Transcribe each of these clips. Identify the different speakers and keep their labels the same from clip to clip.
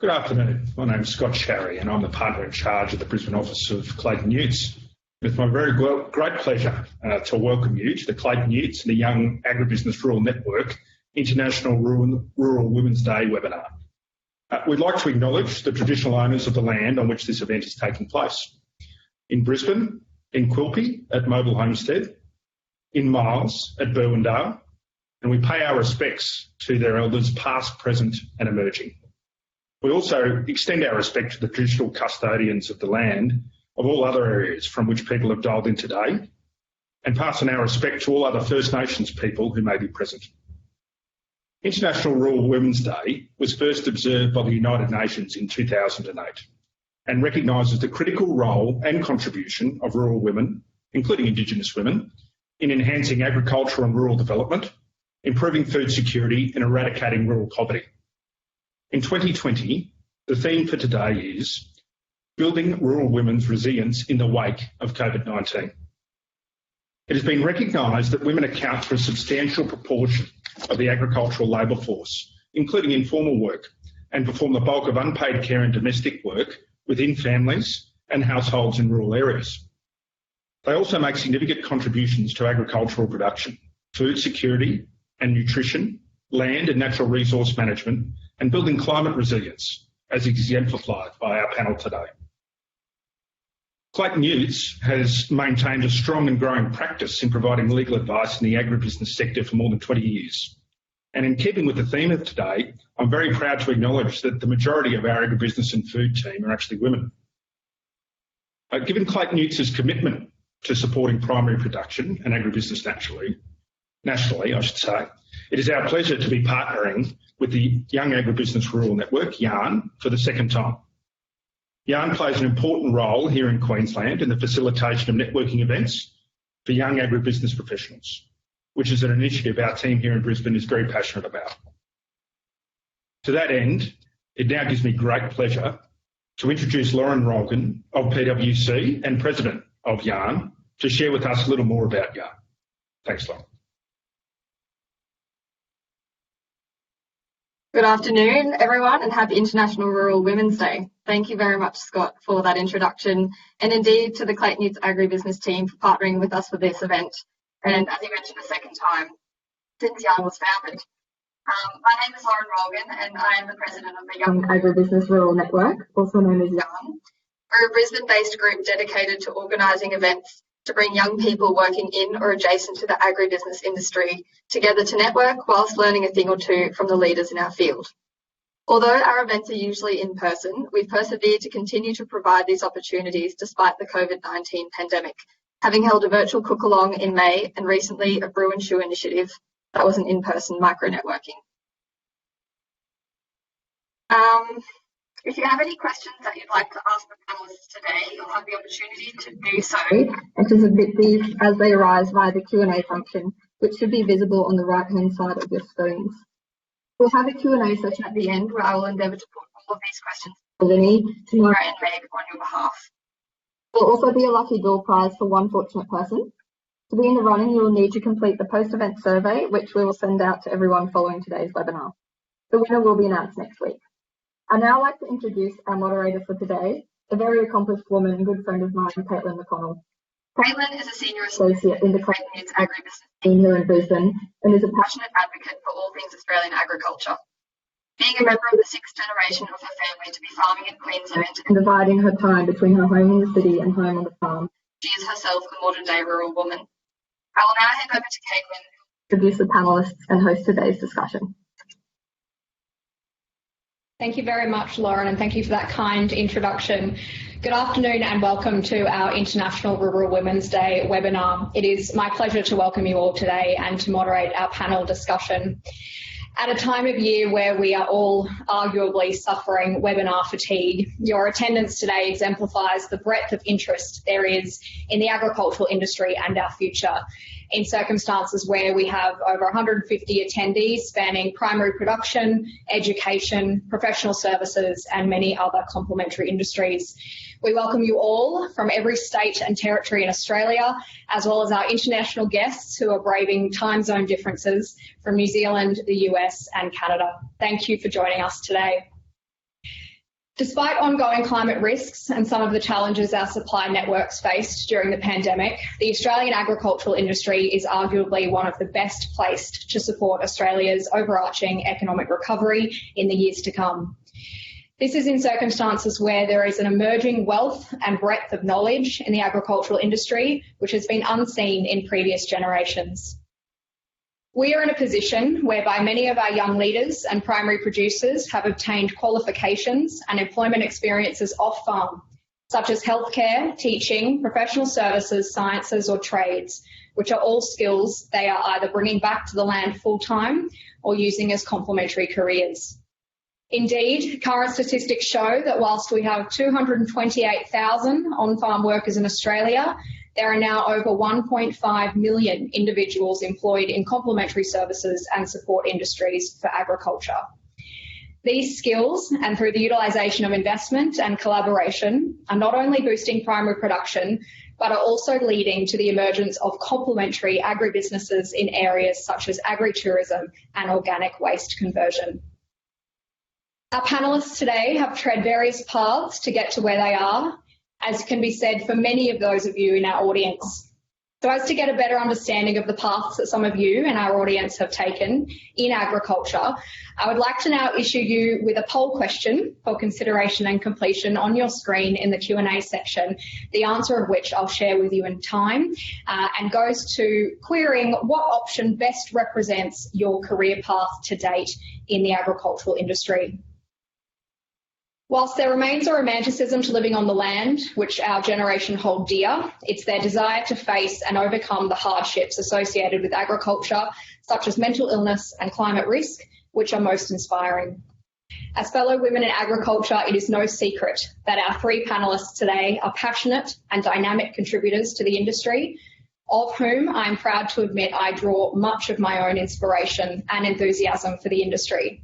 Speaker 1: Good afternoon. My name is Scott Sharry and I'm the partner in charge of the Brisbane office of Clayton Utz. It's my very great pleasure to welcome you to the Clayton Utz and the Young Agribusiness Rural Network International Rural Women's Day webinar. We'd like to acknowledge the traditional owners of the land on which this event is taking place. In Brisbane, in Quilpie at Mobile Homestead, in Miles at Berwindale, and we pay our respects to their elders past, present and emerging. We also extend our respect to the traditional custodians of the land of all other areas from which people have dialed in today, and pass on our respect to all other First Nations people who may be present. International Rural Women's Day was first observed by the United Nations in 2008 and recognises the critical role and contribution of rural women, including Indigenous women, in enhancing agricultural and rural development, improving food security and eradicating rural poverty. In 2020, the theme for today is Building Rural Women's Resilience in the Wake of COVID-19. It has been recognised that women account for a substantial proportion of the agricultural labour force, including informal work, and perform the bulk of unpaid care and domestic work within families and households in rural areas. They also make significant contributions to agricultural production, food security and nutrition, land and natural resource management, and building climate resilience, as exemplified by our panel today. Clayton Utz has maintained a strong and growing practice in providing legal advice in the agribusiness sector for more than 20 years. And in keeping with the theme of today, I'm very proud to acknowledge that the majority of our agribusiness and food team are actually women. Given Clayton Utz's commitment to supporting primary production and agribusiness nationally, it is our pleasure to be partnering with the Young Agribusiness Rural Network, YARN, for the second time. YARN plays an important role here in Queensland in the facilitation of networking events for young agribusiness professionals, which is an initiative our team here in Brisbane is very passionate about. To that end, it now gives me great pleasure to introduce Lauren Rogan of PwC and President of YARN to share with us a little more about YARN. Thanks, Lauren.
Speaker 2: Good afternoon, everyone, and happy International Rural Women's Day. Thank you very much, Scott, for that introduction, and indeed to the Clayton Utz Agribusiness team for partnering with us for this event. And as you mentioned, a second time since YARN was founded. My name is Lauren Rogan, and I am the president of the Young Agribusiness Rural Network, also known as YARN. We're a Brisbane-based group dedicated to organising events to bring young people working in or adjacent to the agribusiness industry together to network whilst learning a thing or two from the leaders in our field. Although our events are usually in person, we've persevered to continue to provide these opportunities despite the COVID-19 pandemic, having held a virtual cook-along in May and recently a Brew and Chew initiative that was an in-person micro-networking. If you have any questions that you'd like to ask the panellists today, you'll have the opportunity to do so and to submit these as they arise via the Q&A function, which should be visible on the right-hand side of your screens. We'll have a Q&A session at the end where I will endeavour to put all of these questions to Linny, Tamara and Meg on your behalf. There will also be a lucky door prize for one fortunate person. To be in the running, you will need to complete the post-event survey, which we will send out to everyone following today's webinar. The winner will be announced next week. I'd now like to introduce our moderator for today, a very accomplished woman and good friend of mine, Caitlin McConnell. Caitlin is a senior associate in the Clayton Utz Agribusiness team here in Brisbane and is a passionate advocate for all things Australian agriculture. Being a member of the sixth generation of her family to be farming in Queensland and dividing her time between her home in the city and home on the farm, she is herself a modern-day rural woman. I will now hand over to Caitlin to introduce the panellists and host today's discussion.
Speaker 3: Thank you very much, Lauren, and thank you for that kind introduction. Good afternoon and welcome to our International Rural Women's Day webinar. It is my pleasure to welcome you all today and to moderate our panel discussion. At a time of year where we are all arguably suffering webinar fatigue, your attendance today exemplifies the breadth of interest there is in the agricultural industry and our future, in circumstances where we have over 150 attendees spanning primary production, education, professional services and many other complementary industries. We welcome you all from every state and territory in Australia, as well as our international guests who are braving time zone differences from New Zealand, the US and Canada. Thank you for joining us today. Despite ongoing climate risks and some of the challenges our supply networks faced during the pandemic, the Australian agricultural industry is arguably one of the best placed to support Australia's overarching economic recovery in the years to come. This is in circumstances where there is an emerging wealth and breadth of knowledge in the agricultural industry, which has been unseen in previous generations. We are in a position whereby many of our young leaders and primary producers have obtained qualifications and employment experiences off-farm, such as healthcare, teaching, professional services, sciences or trades, which are all skills they are either bringing back to the land full-time or using as complementary careers. Indeed, current statistics show that whilst we have 228,000 on-farm workers in Australia, there are now over 1.5 million individuals employed in complementary services and support industries for agriculture. These skills, and through the utilisation of investment and collaboration, are not only boosting primary production, but are also leading to the emergence of complementary agribusinesses in areas such as agritourism and organic waste conversion. Our panellists today have tread various paths to get to where they are, as can be said for many of those of you in our audience. So as to get a better understanding of the paths that some of you and our audience have taken in agriculture, I would like to now issue you with a poll question for consideration and completion on your screen in the Q&A section, the answer of which I'll share with you in time, and goes to querying what option best represents your career path to date in the agricultural industry. Whilst there remains a romanticism to living on the land, which our generation hold dear, it's their desire to face and overcome the hardships associated with agriculture, such as mental illness and climate risk, which are most inspiring. As fellow women in agriculture, it is no secret that our three panellists today are passionate and dynamic contributors to the industry, of whom I am proud to admit I draw much of my own inspiration and enthusiasm for the industry.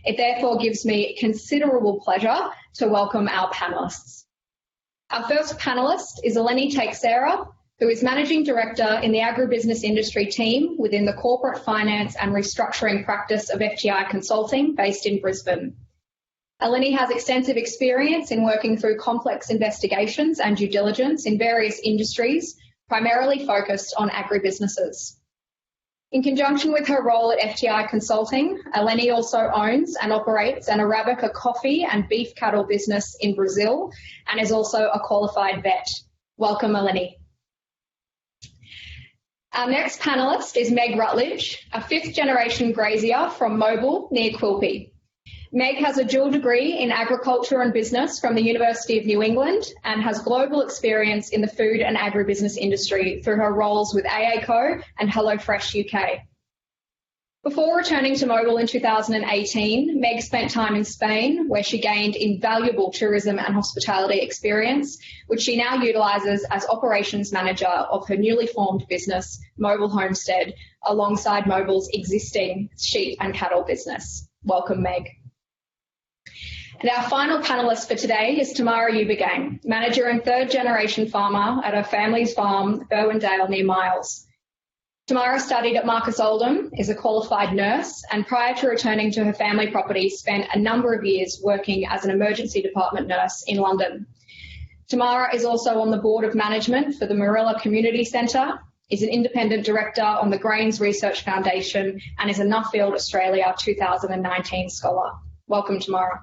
Speaker 3: It therefore gives me considerable pleasure to welcome our panellists. Our first panellist is Eleni Teixeira, who is Managing Director in the Agribusiness Industry team within the Corporate Finance and Restructuring practice of FTI Consulting, based in Brisbane. Eleni has extensive experience in working through complex investigations and due diligence in various industries, primarily focused on agribusinesses. In conjunction with her role at FTI Consulting, Eleni also owns and operates an Arabica coffee and beef cattle business in Brazil and is also a qualified vet. Welcome, Eleni. Our next panellist is Meg Rutledge, a fifth-generation grazier from Mobile near Quilpie. Meg has a dual degree in agriculture and business from the University of New England and has global experience in the food and agribusiness industry through her roles with AACo and HelloFresh UK. Before returning to Mobile in 2018, Meg spent time in Spain, where she gained invaluable tourism and hospitality experience, which she now utilises as operations manager of her newly formed business, Mobile Homestead, alongside Mobile's existing sheep and cattle business. Welcome, Meg. And our final panellist for today is Tamara Ubergang, manager and third-generation farmer at her family's farm, Berwindale near Miles. Tamara studied at Marcus Oldham, is a qualified nurse, and prior to returning to her family property, spent a number of years working as an emergency department nurse in London. Tamara is also on the board of management for the Marilla Community Centre, is an independent director on the Grains Research Foundation, and is a Nuffield Australia 2019 scholar. Welcome, Tamara.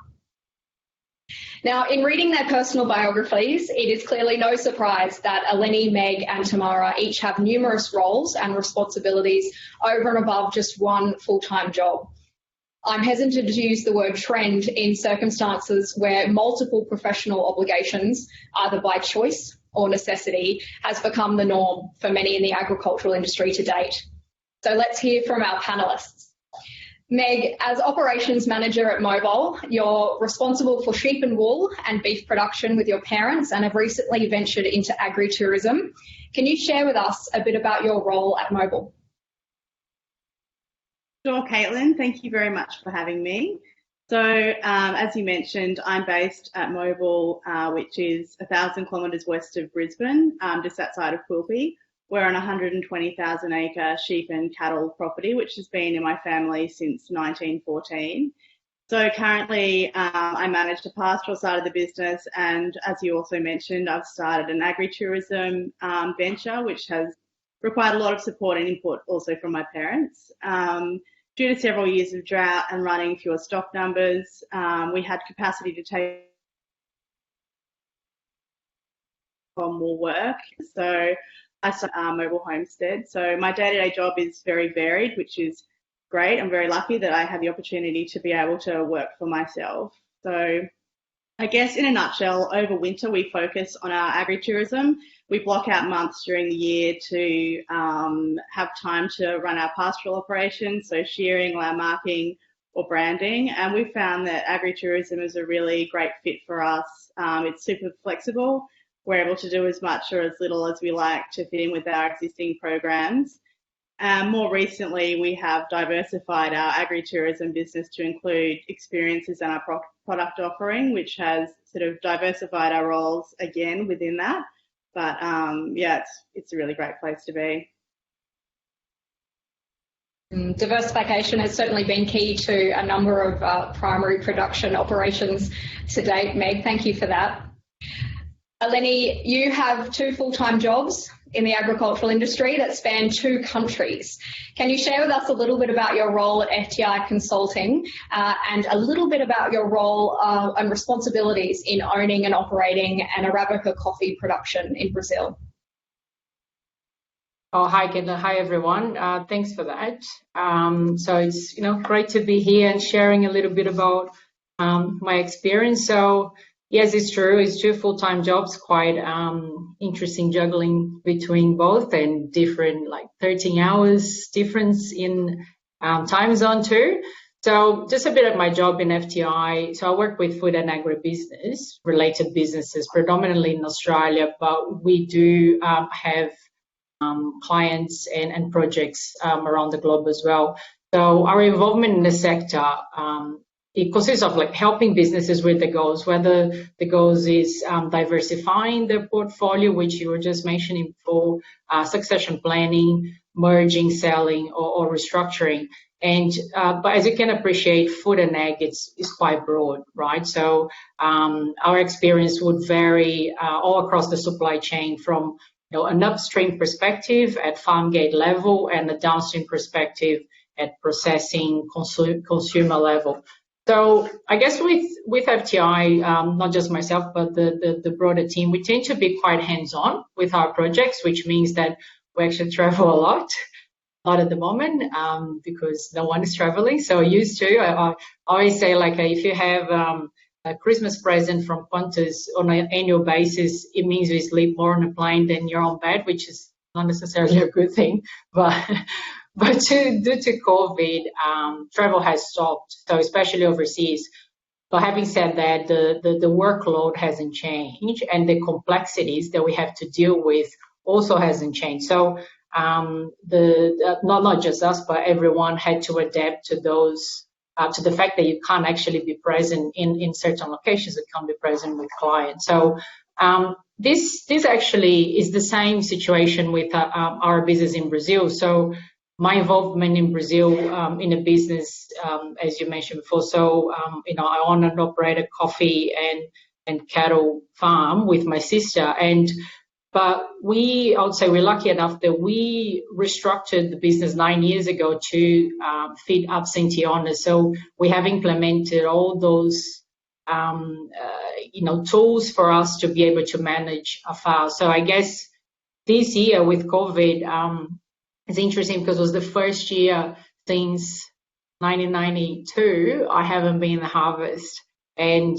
Speaker 3: Now, in reading their personal biographies, it is clearly no surprise that Eleni, Meg and Tamara each have numerous roles and responsibilities over and above just one full-time job. I'm hesitant to use the word trend in circumstances where multiple professional obligations, either by choice or necessity, has become the norm for many in the agricultural industry to date. So let's hear from our panellists. Meg, as operations manager at Mobile, you're responsible for sheep and wool and beef production with your parents and have recently ventured into agritourism. Can you share with us a bit about your role at Mobile?
Speaker 4: Sure, Caitlin. Thank you very much for having me. So, as you mentioned, I'm based at Mobile, which is 1,000 kilometres west of Brisbane, just outside of Quilpie. We're on a 120,000 acre sheep and cattle property, which has been in my family since 1914. So currently I manage the pastoral side of the business, and as you also mentioned, I've started an agritourism venture, which has required a lot of support and input also from my parents. Due to several years of drought and running fewer stock numbers, we had capacity to take on more work. So I started Mobile Homestead. So my day-to-day job is very varied, which is great. I'm very lucky that I had the opportunity to be able to work for myself. So I guess in a nutshell, over winter we focus on our agritourism. We block out months during the year to have time to run our pastoral operations, so shearing, lamb marking or branding. And we found that agritourism is a really great fit for us. It's super flexible. We're able to do as much or as little as we like to fit in with our existing programs. More recently, we have diversified our agritourism business to include experiences and our product offering, which has sort of diversified our roles again within that. But yeah, it's a really great place to be.
Speaker 3: Diversification has certainly been key to a number of primary production operations to date. Meg, thank you for that. Eleni, you have 2 full-time jobs in the agricultural industry that span 2 countries. Can you share with us a little bit about your role at FTI Consulting and a little bit about your role and responsibilities in owning and operating an Arabica coffee production in Brazil?
Speaker 5: Oh, hi, Kendall. Hi, everyone. Thanks for that. So it's great to be here and sharing a little bit about my experience. So yes, it's true. It's 2 full-time jobs, quite interesting juggling between both and different, like 13 hours difference in time zone too. So just a bit of my job in FTI. So I work with food and agribusiness related businesses, predominantly in Australia, but we do have clients and projects around the globe as well. So our involvement in the sector, it consists of like helping businesses with the goals, whether the goals is diversifying their portfolio, which you were just mentioning before, succession planning, merging, selling, or restructuring. And but as you can appreciate, food and ag is quite broad, right? So our experience would vary all across the supply chain, from an upstream perspective at farm gate level and a downstream perspective at processing consumer level. So I guess with FTI, not just myself, but the broader team, we tend to be quite hands-on with our projects, which means that we actually travel a lot. Not at the moment, because no one is traveling, so used to. I always say, like, if you have a Christmas present from Qantas on an annual basis, it means you sleep more on a plane than you're on bed, which is not necessarily a good thing. But due to COVID, travel has stopped, so especially overseas. But having said that, the workload hasn't changed, and the complexities that we have to deal with also hasn't changed. So not just us, but everyone had to adapt to those, to the fact that you can't actually be present in certain locations, you can't be present with clients. So this actually is the same situation with our business in Brazil. So my involvement in Brazil in a business, as you mentioned before, so I own and operate a coffee and cattle farm with my sister, but I would say we're lucky enough that we restructured the business 9 years ago to fit absentee owners. So we have implemented all those, tools for us to be able to manage a file. So I guess this year with COVID, it's interesting because it was the first year since 1992 I haven't been in the harvest, and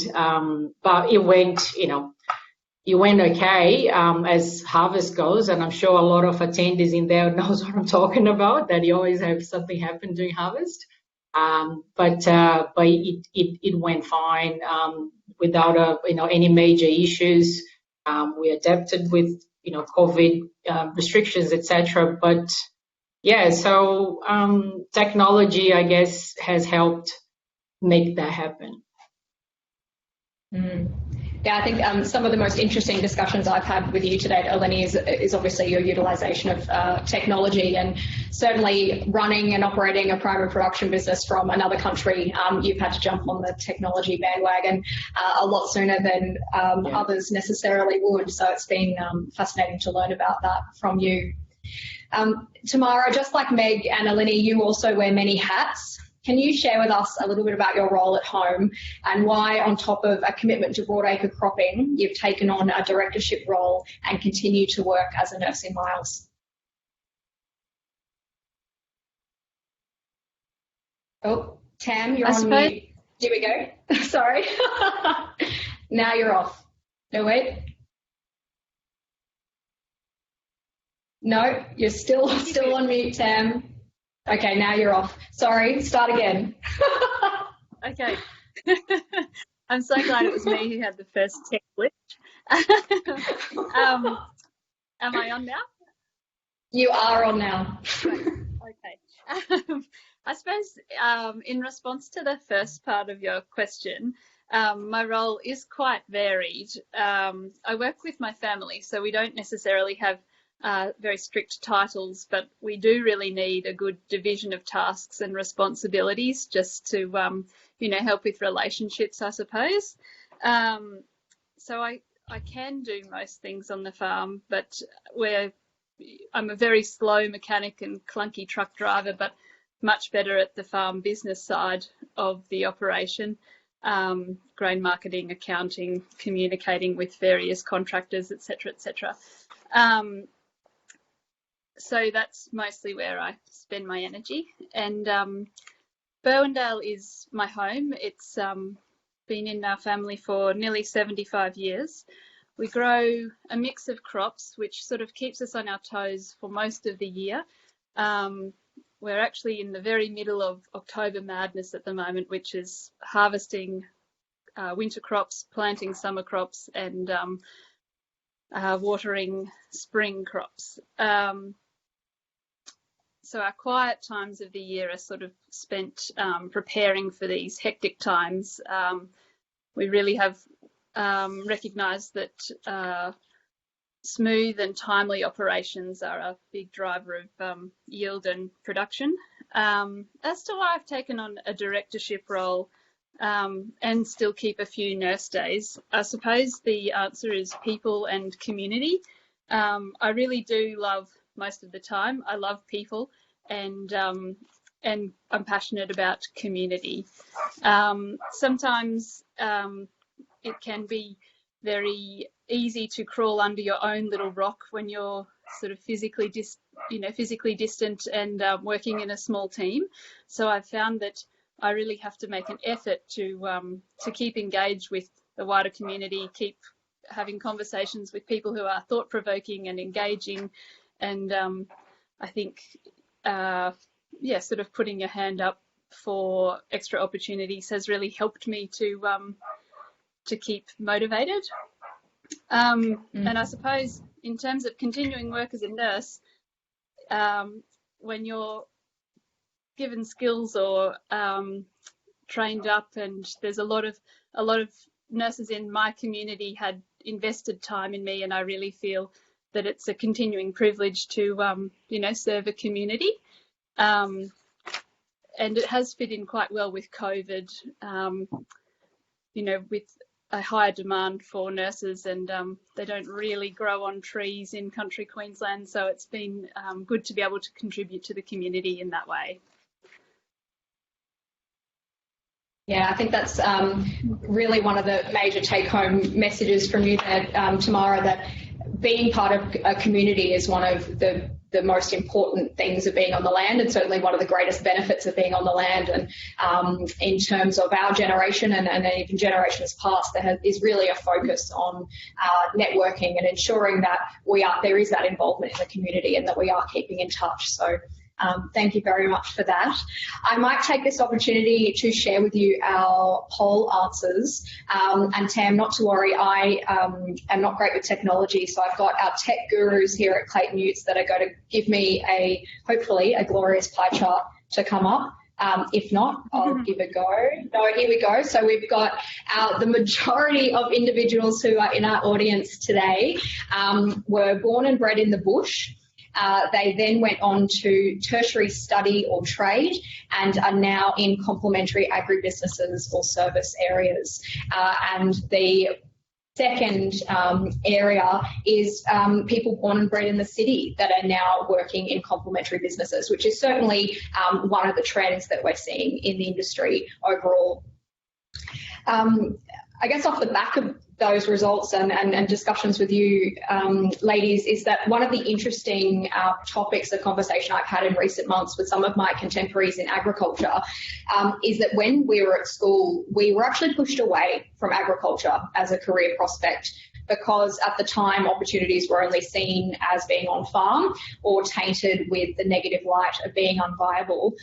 Speaker 5: but it went, it went okay as harvest goes, and I'm sure a lot of attendees in there knows what I'm talking about, that you always have something happen during harvest. But it went fine without any major issues. We adapted with COVID restrictions, etc. But yeah, so technology, I guess, has helped make that happen.
Speaker 3: Yeah, I think some of the most interesting discussions I've had with you today, Eleni, is obviously your utilisation of technology, and certainly running and operating a private production business from another country, you've had to jump on the technology bandwagon a lot sooner than others necessarily would. So it's been fascinating to learn about that from you. Tamara, just like Meg and Eleni, you also wear many hats. Can you share with us a little bit about your role at home and why, on top of a commitment to broadacre cropping, you've taken on a directorship role and continue to work as a nurse in Miles? Oh, Tam, you're on mute. Here we go. Sorry. Now you're off. No, wait. No, you're still on mute, Tam. Okay, now you're off. Sorry, start again.
Speaker 6: Okay. I'm so glad it was me who had the first tech glitch. Am I on now?
Speaker 3: You are on now.
Speaker 6: Right. Okay. I suppose in response to the first part of your question, my role is quite varied. I work with my family, so we don't necessarily have very strict titles, but we do really need a good division of tasks and responsibilities just to, help with relationships, I suppose. So I can do most things on the farm, but I'm a very slow mechanic and clunky truck driver, but much better at the farm business side of the operation, grain marketing, accounting, communicating with various contractors, etc., etc. So that's mostly where I spend my energy. And Berwindale is my home. It's been in our family for nearly 75 years. We grow a mix of crops, which sort of keeps us on our toes for most of the year. We're actually in the very middle of October madness at the moment, which is harvesting winter crops, planting summer crops, and watering spring crops. So our quiet times of the year are sort of spent preparing for these hectic times. We really have recognised that smooth and timely operations are a big driver of yield and production. As to why I've taken on a directorship role and still keep a few nurse days, I suppose the answer is people and community. I really do love, most of the time, I love people, and I'm passionate about community. Sometimes it can be very easy to crawl under your own little rock when you're sort of physically distant and working in a small team. So I've found that I really have to make an effort to keep engaged with the wider community, keep having conversations with people who are thought-provoking and engaging, and I think sort of putting your hand up for extra opportunities has really helped me to keep motivated. And I suppose in terms of continuing work as a nurse, when you're given skills or trained up, and there's a lot of nurses in my community had invested time in me, and I really feel that it's a continuing privilege to serve a community. And it has fit in quite well with COVID, with a higher demand for nurses, and they don't really grow on trees in country Queensland, so it's been good to be able to contribute to the community in that way.
Speaker 3: Yeah, I think that's really one of the major take-home messages from you there, Tamara, that being part of a community is one of the most important things of being on the land, and certainly one of the greatest benefits of being on the land. And in terms of our generation and even generations past, there is really a focus on networking and ensuring that there is that involvement in the community and that we are keeping in touch. So thank you very much for that. I might take this opportunity to share with you our poll answers. And Tam, not to worry, I am not great with technology, so I've got our tech gurus here at Clayton Utz that are going to give me hopefully a glorious pie chart to come up. If not, I'll give a go. No, here we go. So we've got the majority of individuals who are in our audience today were born and bred in the bush. They then went on to tertiary study or trade and are now in complementary agribusinesses or service areas. And the second area is people born and bred in the city that are now working in complementary businesses, which is certainly one of the trends that we're seeing in the industry overall. I guess off the back of those results and discussions with you, ladies, is that one of the interesting topics of conversation I've had in recent months with some of my contemporaries in agriculture is that when we were at school, we were actually pushed away from agriculture as a career prospect because at the time opportunities were only seen as being on farm or tainted with the negative light of being unviable.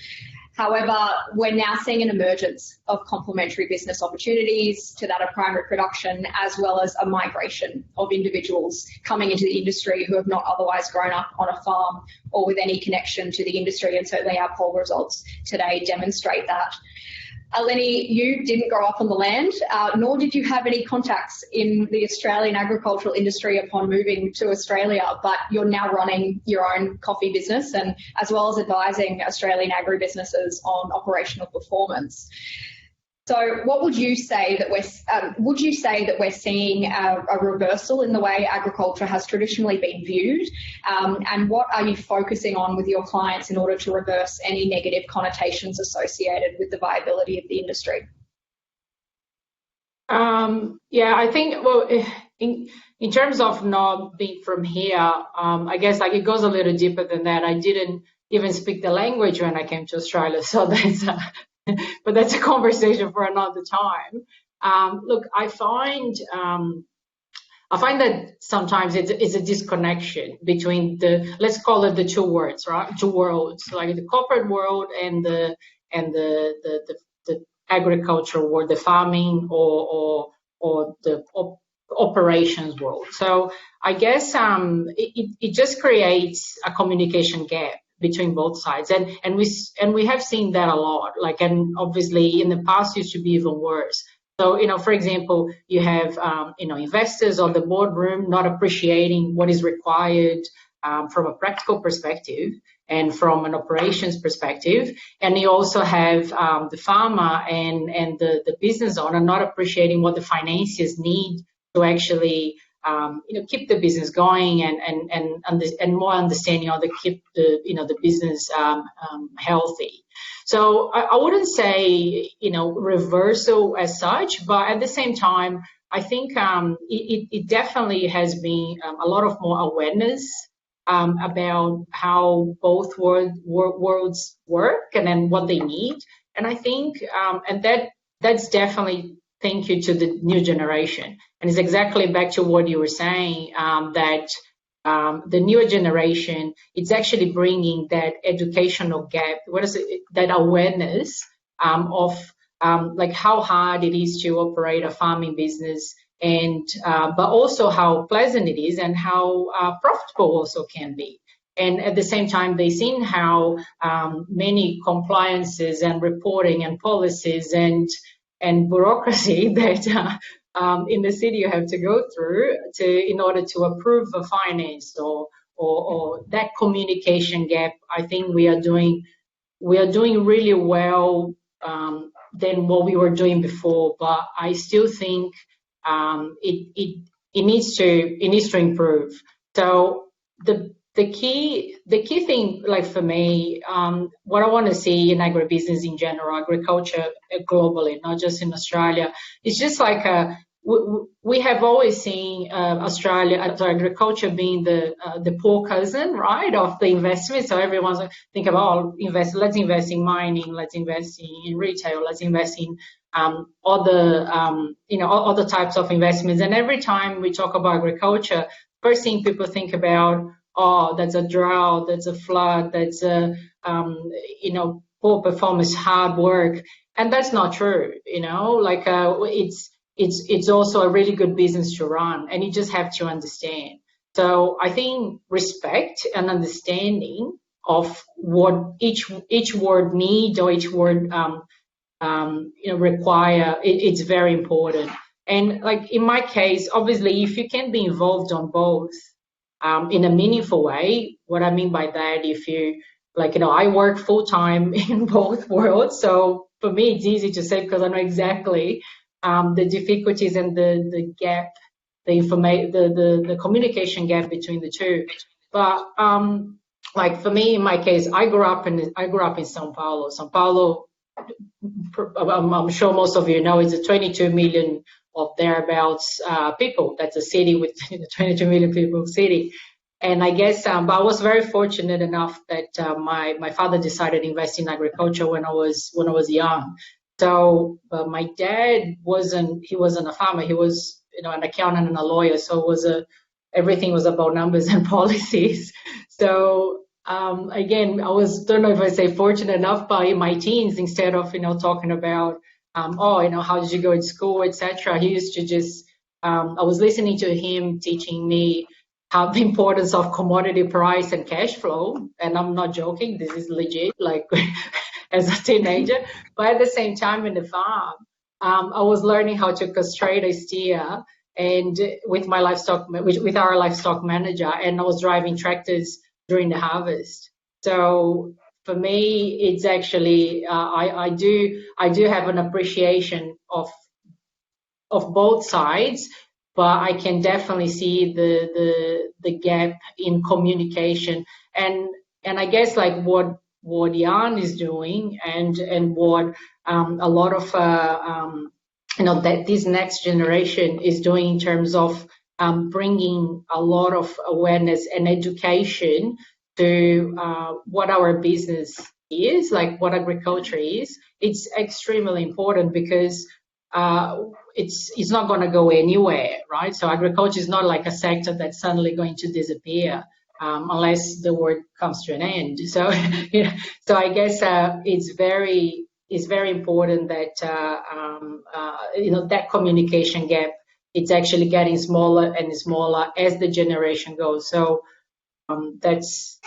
Speaker 3: However, we're now seeing an emergence of complementary business opportunities to that of primary production, as well as a migration of individuals coming into the industry who have not otherwise grown up on a farm or with any connection to the industry. And certainly our poll results today demonstrate that. Eleni, you didn't grow up on the land, nor did you have any contacts in the Australian agricultural industry upon moving to Australia, but you're now running your own coffee business and as well as advising Australian agribusinesses on operational performance. So what would you say that we're seeing a reversal in the way agriculture has traditionally been viewed? And what are you focusing on with your clients in order to reverse any negative connotations associated with the viability of the industry?
Speaker 5: Yeah, I think, well, in terms of not being from here, I guess like it goes a little deeper than that. I didn't even speak the language when I came to Australia, so that's but that's a conversation for another time. Look, I find that sometimes it's a disconnection between let's call it the two worlds, right? Two worlds, like the corporate world and the agricultural world, the farming or the operations world. So I guess it just creates a communication gap between both sides, and we have seen that a lot. Like, and obviously in the past used to be even worse. So, for example, you have investors on the boardroom not appreciating what is required from a practical perspective and from an operations perspective, and you also have the farmer and the business owner not appreciating what the financiers need to actually keep the business going and more understanding how to keep the business healthy. So I wouldn't say reversal as such, but at the same time, I think it definitely has been a lot of more awareness about how both worlds work and then what they need. And I think and that's definitely thank you to the new generation. And it's exactly back to what you were saying, that the newer generation, it's actually bringing that educational gap, that awareness of like how hard it is to operate a farming business, and but also how pleasant it is and how profitable also can be. And at the same time, they've seen how many compliances and reporting and policies and bureaucracy that in the city you have to go through in order to approve a finance or that communication gap. I think we are doing really well than what we were doing before, but I still think it needs to improve. So the key thing, like for me, what I want to see in agribusiness in general, agriculture globally, not just in Australia, is just like we have always seen agriculture being the poor cousin, right, of the investment. So everyone's like, think about let's invest in mining, let's invest in retail, let's invest in other types of investments. And every time we talk about agriculture, first thing people think about, oh, that's a drought, that's a flood, that's a poor performance, hard work, and that's not true. Like it's also a really good business to run, and you just have to understand. So I think respect and understanding of what each word need or each word require. It's very important. And like in my case, obviously, if you can be involved on both in a meaningful way, what I mean by that, if you I work full time in both worlds, so for me it's easy to say because I know exactly the difficulties and the gap, the communication gap between the two. But like for me, in my case, I grew up in São Paulo. São Paulo, I'm sure most of you know, is a 22 million of thereabouts people. That's a city with 22 million people city. And I guess, but I was very fortunate enough that my father decided to invest in agriculture when I was young. So my dad wasn't a farmer. He was, an accountant and a lawyer. So everything was about numbers and policies. So again, don't know if I say fortunate enough, but in my teens, instead of, talking about, how did you go to school, etc., he used to just, I was listening to him teaching me how the importance of commodity price and cash flow. And I'm not joking, this is legit, like as a teenager. But at the same time in the farm, I was learning how to castrate a steer and with our livestock manager, and I was driving tractors during the harvest. So for me, it's actually I do have an appreciation of both sides, but I can definitely see the gap in communication, and I guess like what Jan is doing and what a lot of that this next generation is doing in terms of bringing a lot of awareness and education to what our business is, like what agriculture is. It's extremely important because it's not going to go anywhere, right? So agriculture is not like a sector that's suddenly going to disappear unless the world comes to an end. So, so I guess it's very important that that communication gap, it's actually getting smaller and smaller as the generation goes. So that's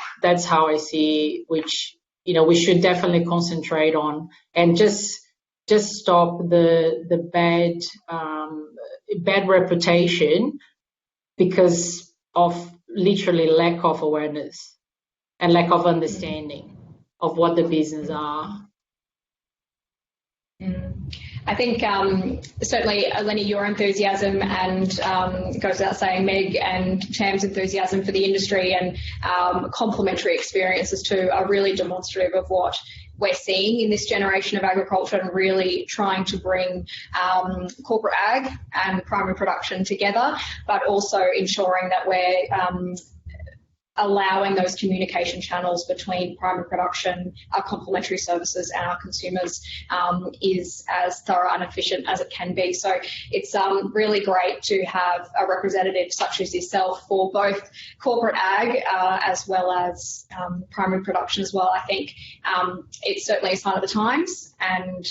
Speaker 5: how I see, which we should definitely concentrate on and just stop the bad reputation because of literally lack of awareness and lack of understanding of what the business are.
Speaker 3: I think certainly, Eleni, your enthusiasm and goes without saying, Meg and Cham's enthusiasm for the industry and complementary experiences too are really demonstrative of what we're seeing in this generation of agriculture and really trying to bring corporate ag and primary production together, but also ensuring that we're allowing those communication channels between primary production, our complementary services and our consumers is as thorough and efficient as it can be. So it's really great to have a representative such as yourself for both corporate ag as well as primary production as well. I think it's certainly a sign of the times, and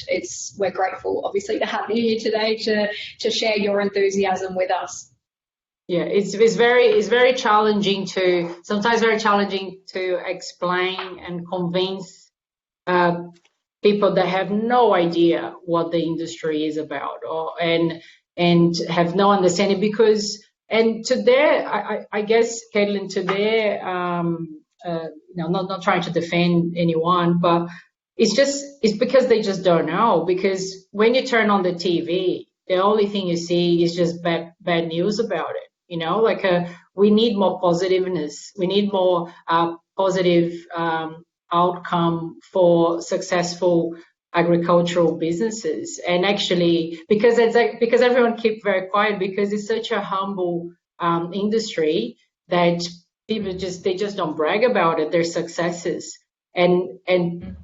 Speaker 3: we're grateful obviously to have you here today to share your enthusiasm with us.
Speaker 5: Yeah, it's very challenging sometimes very challenging to explain and convince people that have no idea what the industry is about and have no understanding I guess, Caitlin, today, not trying to defend anyone, but it's because they just don't know, because when you turn on the TV, the only thing you see is just bad news about it. We need more positiveness. We need more positive outcome for successful agricultural businesses. And actually, because everyone keep very quiet, because it's such a humble industry that people just don't brag about it, their successes. And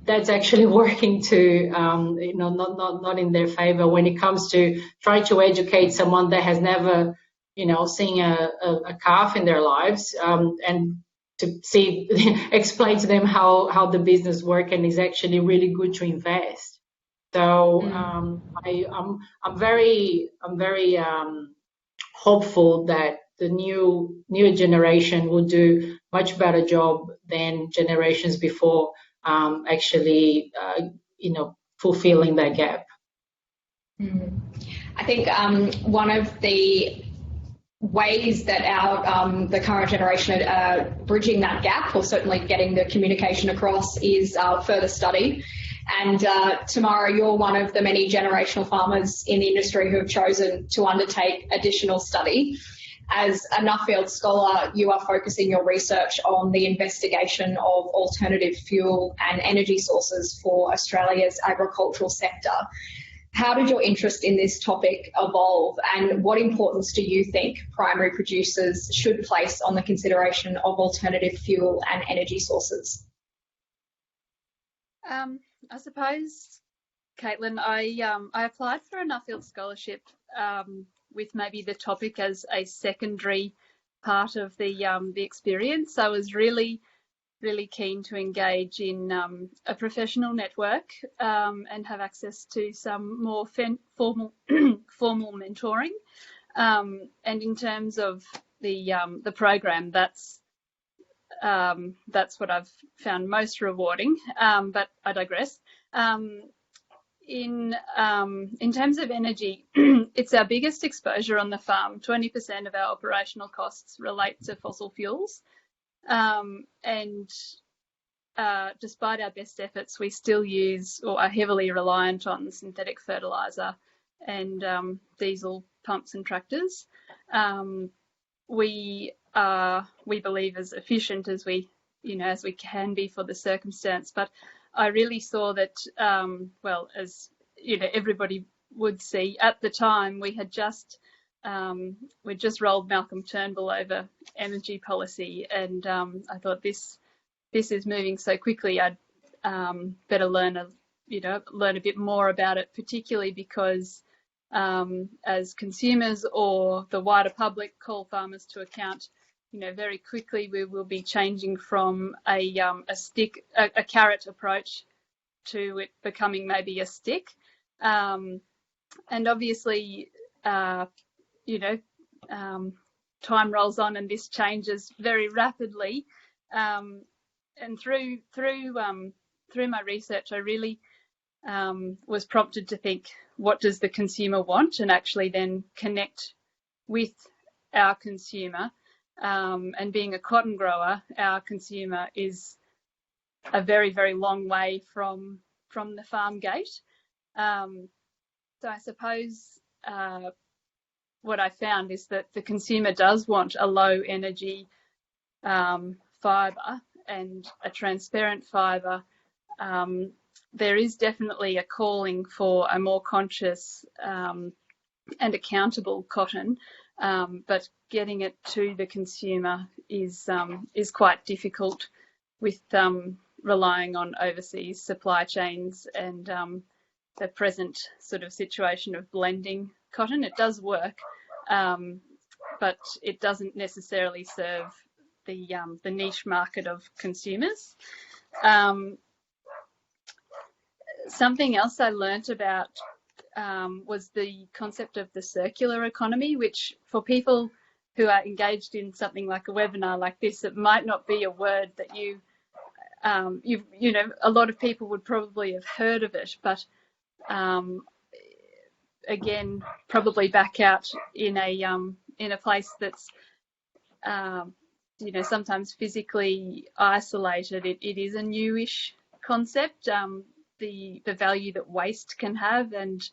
Speaker 5: that's actually working to not in their favor when it comes to trying to educate someone that has never seeing a calf in their lives, and to explain to them how the business works, and is actually really good to invest. So I'm very hopeful that the newer generation will do much better job than generations before, actually, fulfilling that gap.
Speaker 3: I think one of the ways that the current generation are bridging that gap, or certainly getting the communication across, is further study. And Tamara, you're one of the many generational farmers in the industry who have chosen to undertake additional study. As a Nuffield scholar, you are focusing your research on the investigation of alternative fuel and energy sources for Australia's agricultural sector. How did your interest in this topic evolve, and what importance do you think primary producers should place on the consideration of alternative fuel and energy sources?
Speaker 6: I suppose, Caitlin, I applied for a Nuffield scholarship with maybe the topic as a secondary part of the experience. I was really keen to engage in a professional network and have access to some more formal mentoring. And in terms of the program, that's what I've found most rewarding. But I digress. In terms of energy, it's our biggest exposure on the farm. 20% of our operational costs relate to fossil fuels. And despite our best efforts, we still use or are heavily reliant on synthetic fertiliser and diesel pumps and tractors. We believe as efficient as we can be for the circumstance, but I really saw that, as everybody would see at the time, we just rolled Malcolm Turnbull over energy policy, and I thought this is moving so quickly. I'd better learn a bit more about it, particularly because as consumers or the wider public call farmers to account, very quickly we will be changing from a carrot approach to it becoming maybe a stick, and obviously. Time rolls on and this changes very rapidly. And through my research, I really was prompted to think, what does the consumer want, and actually then connect with our consumer. And being a cotton grower, our consumer is a very, very long way from the farm gate. So I suppose what I found is that the consumer does want a low energy fibre and a transparent fibre. There is definitely a calling for a more conscious and accountable cotton, but getting it to the consumer is quite difficult with relying on overseas supply chains and the present sort of situation of blending cotton. It does work, but it doesn't necessarily serve the niche market of consumers. Something else I learnt about was the concept of the circular economy, which for people who are engaged in something like a webinar like this, it might not be a word that a lot of people would probably have heard of it, but again, probably back out in a place that's sometimes physically isolated. It is a newish concept. The value that waste can have, and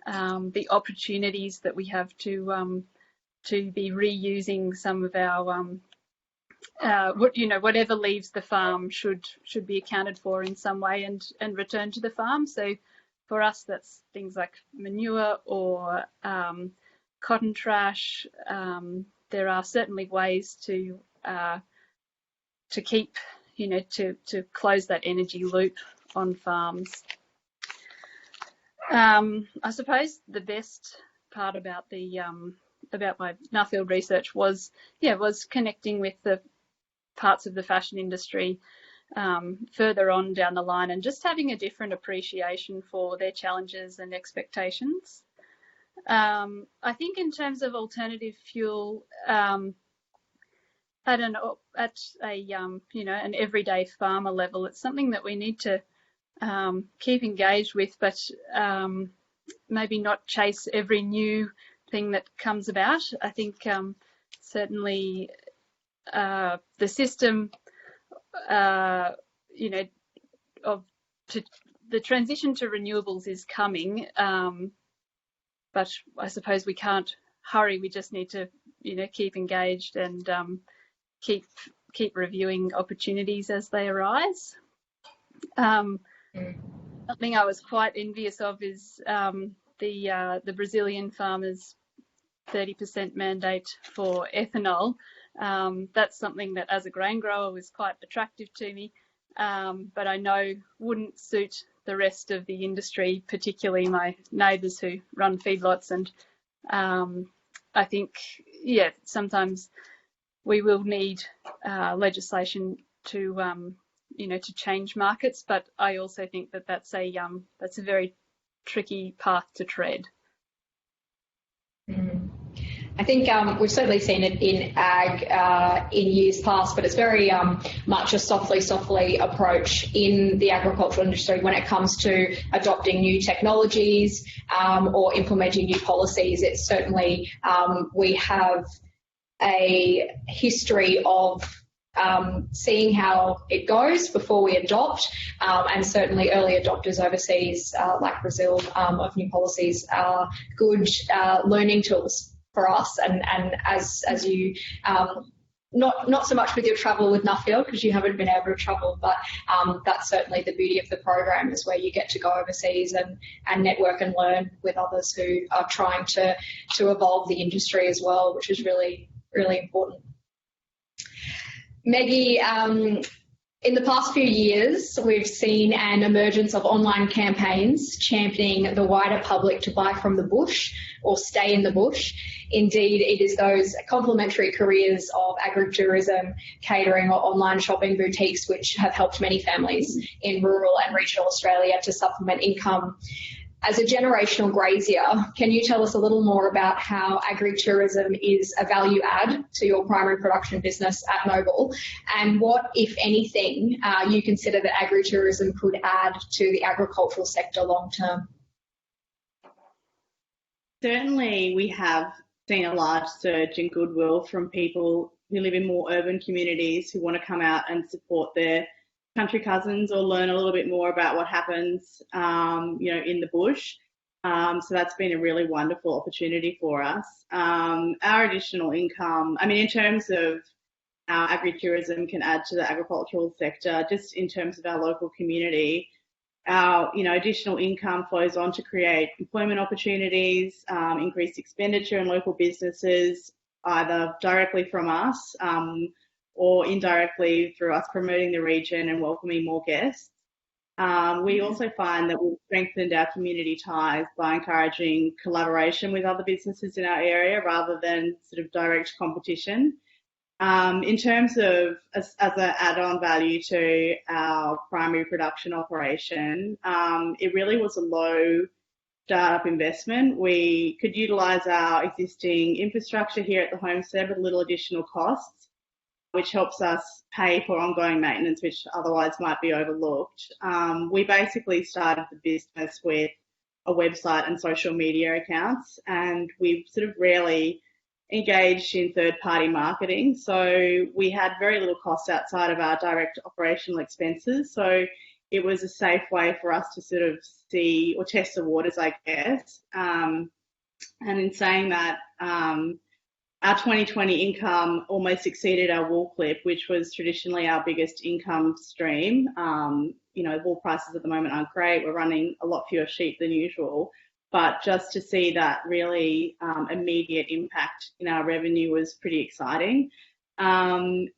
Speaker 6: the opportunities that we have to be reusing some of our whatever leaves the farm should be accounted for in some way and returned to the farm. So for us, that's things like manure or cotton trash. There are certainly ways to keep, to close that energy loop on farms. I suppose the best part about my Nuffield research was connecting with the parts of the fashion industry further on down the line, and just having a different appreciation for their challenges and expectations. I think in terms of alternative fuel, at a an everyday farmer level, it's something that we need to keep engaged with, but maybe not chase every new thing that comes about. I think certainly the system, the transition to renewables is coming, but I suppose we can't hurry. We just need to, keep engaged and keep reviewing opportunities as they arise. Something I was quite envious of is the Brazilian farmers' 30% mandate for ethanol. That's something that, as a grain grower, was quite attractive to me, but I know wouldn't suit the rest of the industry, particularly my neighbours who run feedlots. And I think, sometimes we will need legislation to to change markets, but I also think that that's a very tricky path to tread.
Speaker 3: I think we've certainly seen it in ag in years past, but it's very much a softly approach in the agricultural industry when it comes to adopting new technologies or implementing new policies. It's certainly, we have a history of seeing how it goes before we adopt, and certainly early adopters overseas, like Brazil, of new policies are good learning tools for us. And as you, not so much with your travel with Nuffield, because you haven't been able to travel, but that's certainly the beauty of the program, is where you get to go overseas and network and learn with others who are trying to evolve the industry as well, which is really, really important. Maggie, in the past few years, we've seen an emergence of online campaigns championing the wider public to buy from the bush or stay in the bush. Indeed, it is those complementary careers of agritourism, catering or online shopping boutiques which have helped many families in rural and regional Australia to supplement income. As a generational grazier, can you tell us a little more about how agritourism is a value add to your primary production business at Mobil, and what, if anything, you consider that agritourism could add to the agricultural sector long term?
Speaker 4: Certainly, we have seen a large surge in goodwill from people who live in more urban communities who want to come out and support their country cousins or learn a little bit more about what happens, in the bush. So that's been a really wonderful opportunity for us. Our additional income, in terms of how agritourism can add to the agricultural sector, just in terms of our local community, our additional income flows on to create employment opportunities, increased expenditure in local businesses, either directly from us or indirectly through us promoting the region and welcoming more guests. We also find that we've strengthened our community ties by encouraging collaboration with other businesses in our area rather than sort of direct competition. In terms of as an add-on value to our primary production operation, it really was a low startup investment. We could utilise our existing infrastructure here at the homestead with little additional costs, which helps us pay for ongoing maintenance, which otherwise might be overlooked. We basically started the business with a website and social media accounts, and we've sort of rarely engaged in third-party marketing. So we had very little cost outside of our direct operational expenses. So it was a safe way for us to sort of see or test the waters, I guess. And in saying that, our 2020 income almost exceeded our wool clip, which was traditionally our biggest income stream. Wool prices at the moment aren't great. We're running a lot fewer sheep than usual. But just to see that really immediate impact in our revenue was pretty exciting. The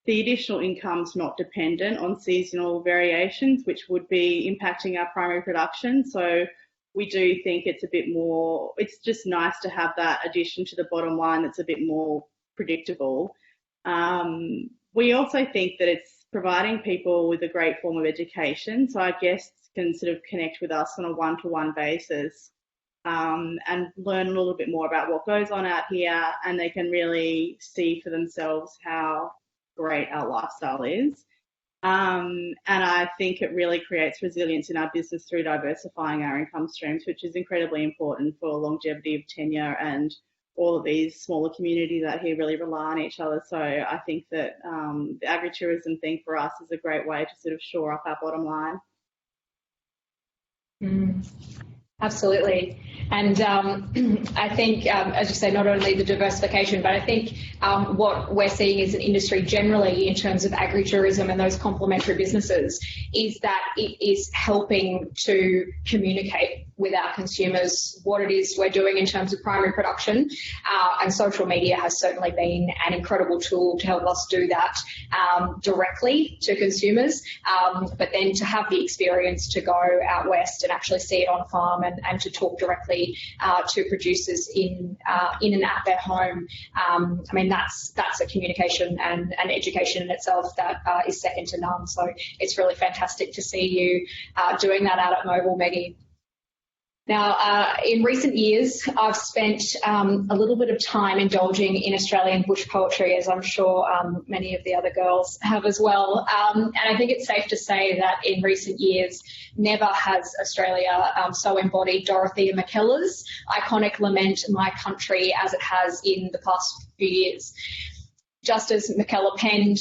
Speaker 4: additional income's not dependent on seasonal variations, which would be impacting our primary production. So we do think it's just nice to have that addition to the bottom line that's a bit more predictable. We also think that it's providing people with a great form of education. So our guests can sort of connect with us on a one-to-one basis. and learn a little bit more about what goes on out here, and they can really see for themselves how great our lifestyle is. And I think it really creates resilience in our business through diversifying our income streams, which is incredibly important for longevity of tenure, and all of these smaller communities out here really rely on each other. So I think that the agritourism thing for us is a great way to sort of shore up our bottom line.
Speaker 3: Absolutely. And I think, as you say, not only the diversification, but I think what we're seeing as an industry generally in terms of agritourism and those complementary businesses is that it is helping to communicate with our consumers what it is we're doing in terms of primary production. And social media has certainly been an incredible tool to help us do that directly to consumers. But then to have the experience to go out west and actually see it on farm and to talk directly to producers in and at their home. I mean, that's a communication and an education in itself that is second to none. So it's really fantastic to see you doing that out at Mobile, Maggie. Now, in recent years, I've spent a little bit of time indulging in Australian bush poetry, as I'm sure many of the other girls have as well. And I think it's safe to say that in recent years, never has Australia so embodied Dorothea Mackellar's iconic lament, "My Country," as it has in the past few years. Just as Mackellar penned,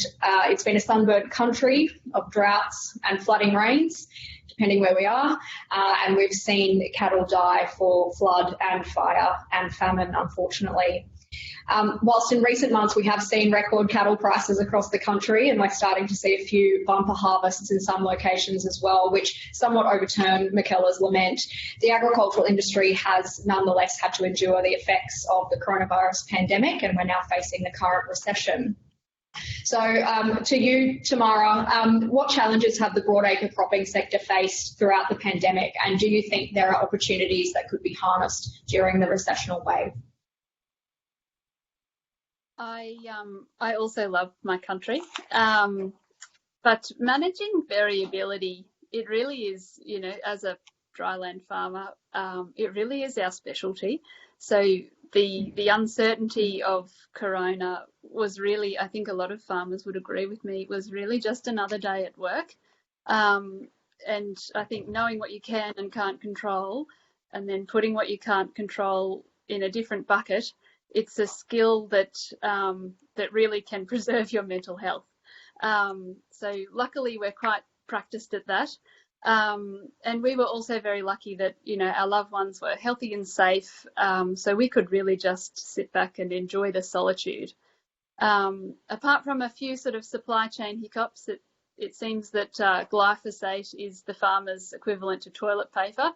Speaker 3: it's been a sunburnt country of droughts and flooding rains, depending where we are, and we've seen cattle die for flood and fire and famine, unfortunately. Whilst in recent months we have seen record cattle prices across the country, and we're starting to see a few bumper harvests in some locations as well, which somewhat overturn Mackellar's lament, the agricultural industry has nonetheless had to endure the effects of the coronavirus pandemic, and we're now facing the current recession. So to you, Tamara, what challenges have the broadacre cropping sector faced throughout the pandemic, and do you think there are opportunities that could be harnessed during the recessional wave?
Speaker 6: I also love my country, but managing variability, it really is, you know, as a dryland farmer, it really is our specialty. So the uncertainty of corona was really, I think a lot of farmers would agree with me, was really just another day at work. And I think knowing what you can and can't control, and then putting what you can't control in a different bucket, it's a skill that that really can preserve your mental health. So luckily we're quite practiced at that. And we were also very lucky that, you know, our loved ones were healthy and safe, so we could really just sit back and enjoy the solitude. Apart from a few sort of supply chain hiccups, it seems that glyphosate is the farmer's equivalent to toilet paper.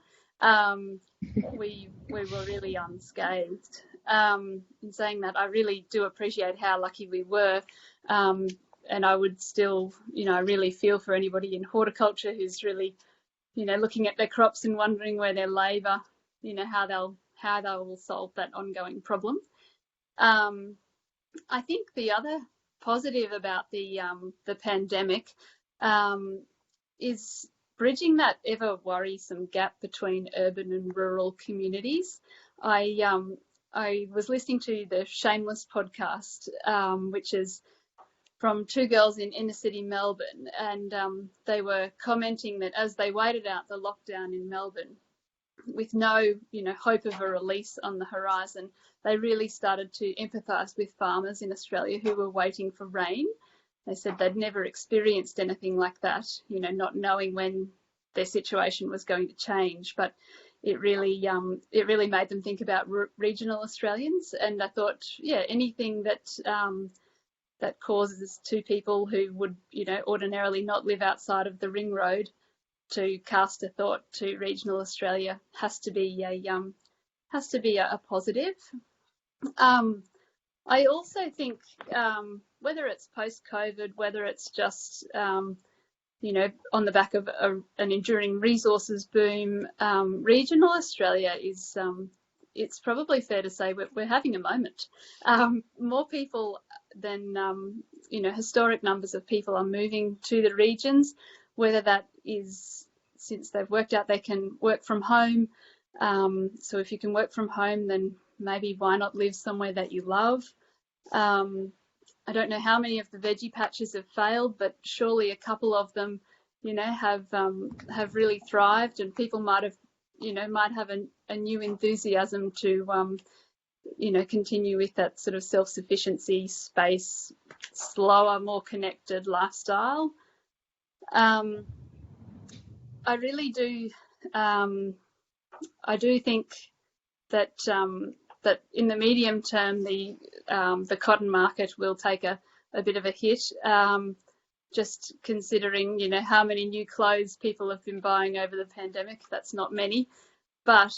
Speaker 6: We were really unscathed. In saying that, I really do appreciate how lucky we were. And I would still, you know, I really feel for anybody in horticulture who's really, you know, looking at their crops and wondering where their labour, you know, how they will solve that ongoing problem. I think the other positive about the pandemic is bridging that ever worrisome gap between urban and rural communities. I was listening to the Shameless podcast, which is from two girls in inner city Melbourne, and they were commenting that as they waited out the lockdown in Melbourne, with no, you know, hope of a release on the horizon, they really started to empathise with farmers in Australia who were waiting for rain. They said they'd never experienced anything like that, you know, not knowing when their situation was going to change, but it really made them think about regional Australians. And I thought, yeah, anything that that causes two people who would, you know, ordinarily not live outside of the ring road to cast a thought to regional Australia has to be a positive. I also think whether it's post-COVID, whether it's just you know, on the back of an enduring resources boom, regional Australia is, it's probably fair to say we're having a moment. More people than, you know, historic numbers of people are moving to the regions, whether that is since they've worked out they can work from home, So if you can work from home, then maybe why not live somewhere that you love? I don't know how many of the veggie patches have failed, but surely a couple of them, have really thrived, and people might have a new enthusiasm to, continue with that sort of self-sufficiency, space, slower, more connected lifestyle. I really do. I do think that that in the medium term, the cotton market will take a bit of a hit. Just considering, how many new clothes people have been buying over the pandemic. That's not many, but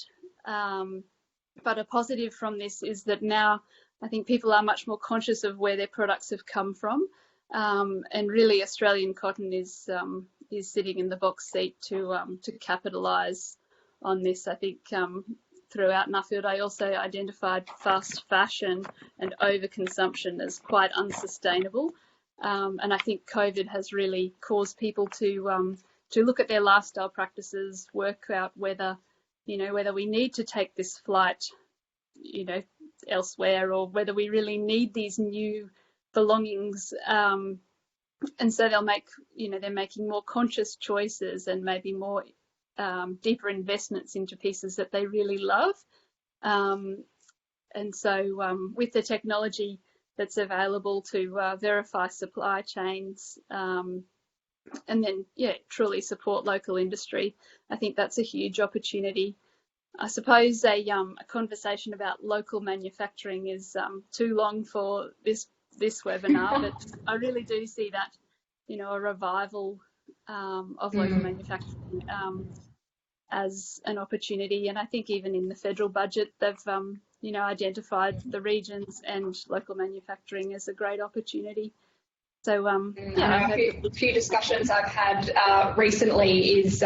Speaker 6: a positive from this is that now I think people are much more conscious of where their products have come from, and really Australian cotton is sitting in the box seat to capitalise on this. I think throughout Nuffield, I also identified fast fashion and overconsumption as quite unsustainable. And I think COVID has really caused people to look at their lifestyle practices, work out whether we need to take this flight, elsewhere, or whether we really need these new belongings. And so they're making more conscious choices and maybe more deeper investments into pieces that they really love. And so with the technology that's available to verify supply chains, and then, truly support local industry, I think that's a huge opportunity. I suppose a conversation about local manufacturing is too long for this webinar, but I really do see that, a revival of local manufacturing as an opportunity. And I think even in the federal budget, they've identified the regions and local manufacturing as a great opportunity. So
Speaker 3: a few discussions I've had recently is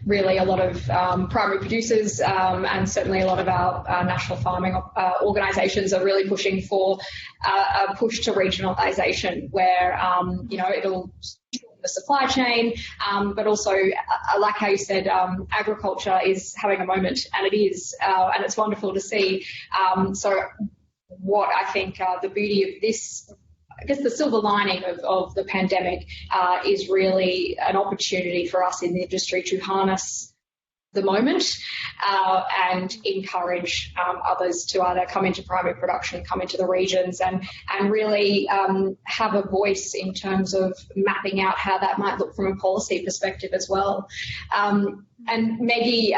Speaker 3: really a lot of primary producers, and certainly a lot of our national farming organisations are really pushing for a push to regionalisation, where it'll the supply chain, but also, like how you said, agriculture is having a moment, and it is, and it's wonderful to see. So what I think the beauty of this, I guess the silver lining of the pandemic is really an opportunity for us in the industry to harness the moment and encourage others to either come into primary production, come into the regions, and really have a voice in terms of mapping out how that might look from a policy perspective as well. And Maggie,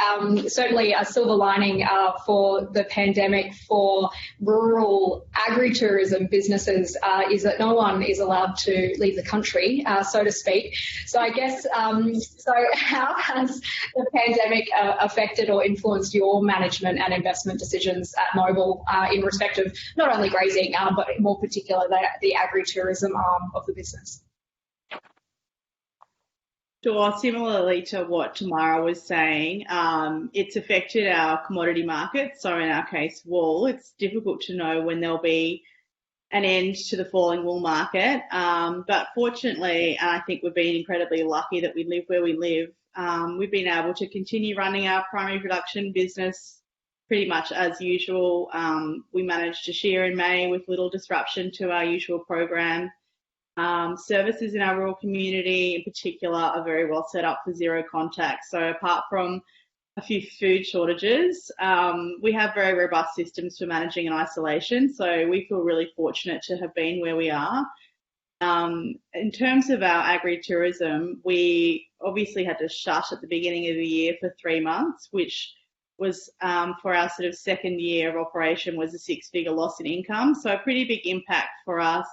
Speaker 3: certainly a silver lining for the pandemic for rural agritourism businesses is that no one is allowed to leave the country, so to speak. So I guess, so how has the pandemic affected or influenced your management and investment decisions at Mobil in respect of not only grazing, but more particularly the agritourism arm of the business?
Speaker 4: Sure. Similarly to what Tamara was saying, it's affected our commodity market. So in our case, wool. It's difficult to know when there'll be an end to the falling wool market. But fortunately, I think we've been incredibly lucky that we live where we live. We've been able to continue running our primary production business pretty much as usual. We managed to shear in May with little disruption to our usual program. Services in our rural community in particular are very well set up for zero contact. So apart from a few food shortages, we have very robust systems for managing in isolation. So we feel really fortunate to have been where we are. In terms of our agritourism, we obviously had to shut at the beginning of the year for 3 months, which was for our sort of second year of operation was a 6-figure loss in income. So a pretty big impact for us.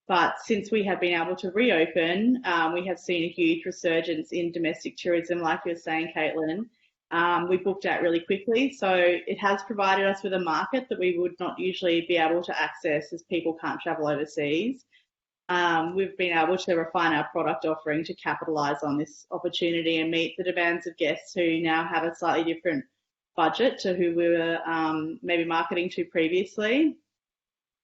Speaker 4: But since we have been able to reopen, we have seen a huge resurgence in domestic tourism, like you were saying, Caitlin. We booked out really quickly, so it has provided us with a market that we would not usually be able to access as people can't travel overseas. We've been able to refine our product offering to capitalise on this opportunity and meet the demands of guests who now have a slightly different budget to who we were maybe marketing to previously.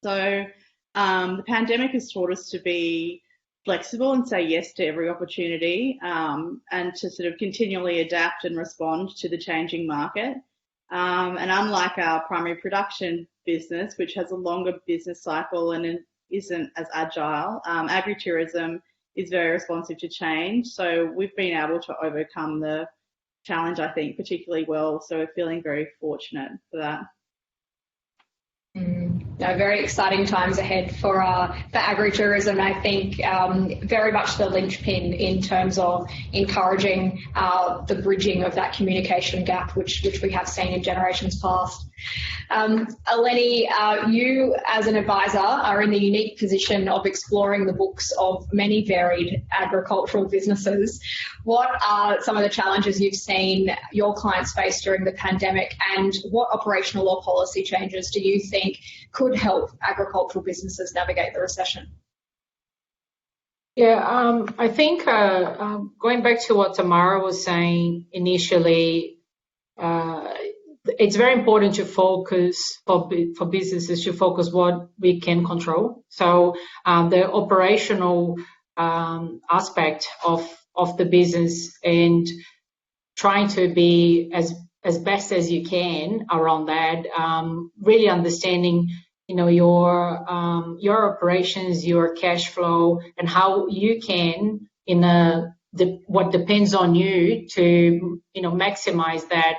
Speaker 4: So the pandemic has taught us to be flexible and say yes to every opportunity, and to sort of continually adapt and respond to the changing market. And unlike our primary production business, which has a longer business cycle and isn't as agile, agritourism is very responsive to change. So we've been able to overcome the challenge, I think, particularly well. So we're feeling very fortunate for that.
Speaker 3: Very exciting times ahead for agritourism. I think very much the linchpin in terms of encouraging the bridging of that communication gap, which we have seen in generations past. Eleni, you as an advisor are in the unique position of exploring the books of many varied agricultural businesses. What are some of the challenges you've seen your clients face during the pandemic, and what operational or policy changes do you think could help agricultural businesses navigate the recession?
Speaker 5: Yeah, I think going back to what Tamara was saying initially, it's very important to focus for businesses to focus what we can control. So the operational aspect of the business and trying to be as best as you can around that, really understanding, your operations, your cash flow, and how you can, what depends on you to, maximize that.